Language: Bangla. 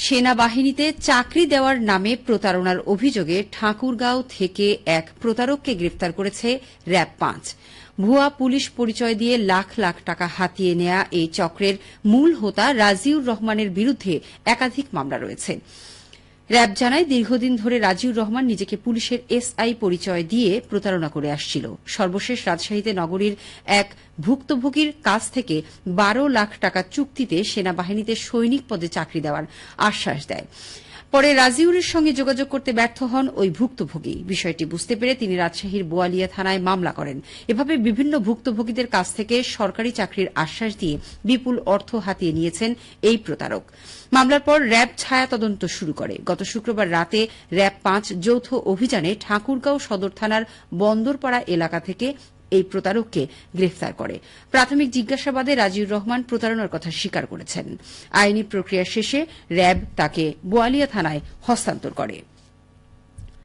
সেনাবাহিনীতে চাকরি দেওয়ার নামে প্রতারণার অভিযোগে ঠাকুরগাঁও থেকে এক প্রতারককে গ্রেফতার করেছে র‍্যাব-৫। ভুয়া পুলিশ পরিচয় দিয়ে লাখ লাখ টাকা হাতিয়ে নেয়া এই চক্রের মূল হোতা রাজিউর রহমানের বিরুদ্ধে একাধিক মামলা রয়েছে। র‍্যাব জানায়, দীর্ঘদিন ধরে রাজিউর রহমান নিজেকে পুলিশের এসআই পরিচয় দিয়ে প্রতারণা করে আসছিল। সর্বশেষ রাজশাহীতে নগরীর এক ভুক্তভোগীর কাছ থেকে ১২ লাখ টাকা চুক্তিতে সেনাবাহিনীতে সৈনিক পদে চাকরি দেওয়ার আশ্বাস দেয়। পরে রাজিউরের সঙ্গে যোগাযোগ করতে ব্যর্থ হন ওই ভুক্তভোগী। বিষয়টি বুঝতে পেরে তিনি রাজশাহীর বোয়ালিয়া থানায় মামলা করেন। এভাবে বিভিন্ন ভুক্তভোগীদের কাছ থেকে সরকারি চাকরির আশ্বাস দিয়ে বিপুল অর্থ হাতিয়ে নিয়েছেন এই প্রতারক। মামলার পর র‍্যাব ছায়া তদন্ত শুরু করে। গত শুক্রবার রাতে র‍্যাব-৫ যৌথ অভিযানে ঠাকুরগাঁও সদর থানার বন্দরপাড়া এলাকা থেকে এই প্রতারককে গ্রেফতার করে। প্রাথমিক জিজ্ঞাসাবাদে রাজিউর রহমান প্রতারণার কথা স্বীকার করেছেন। আইনি প্রক্রিয়া শেষে র‍্যাব তাকে বোয়ালিয়া থানায় হস্তান্তর করে।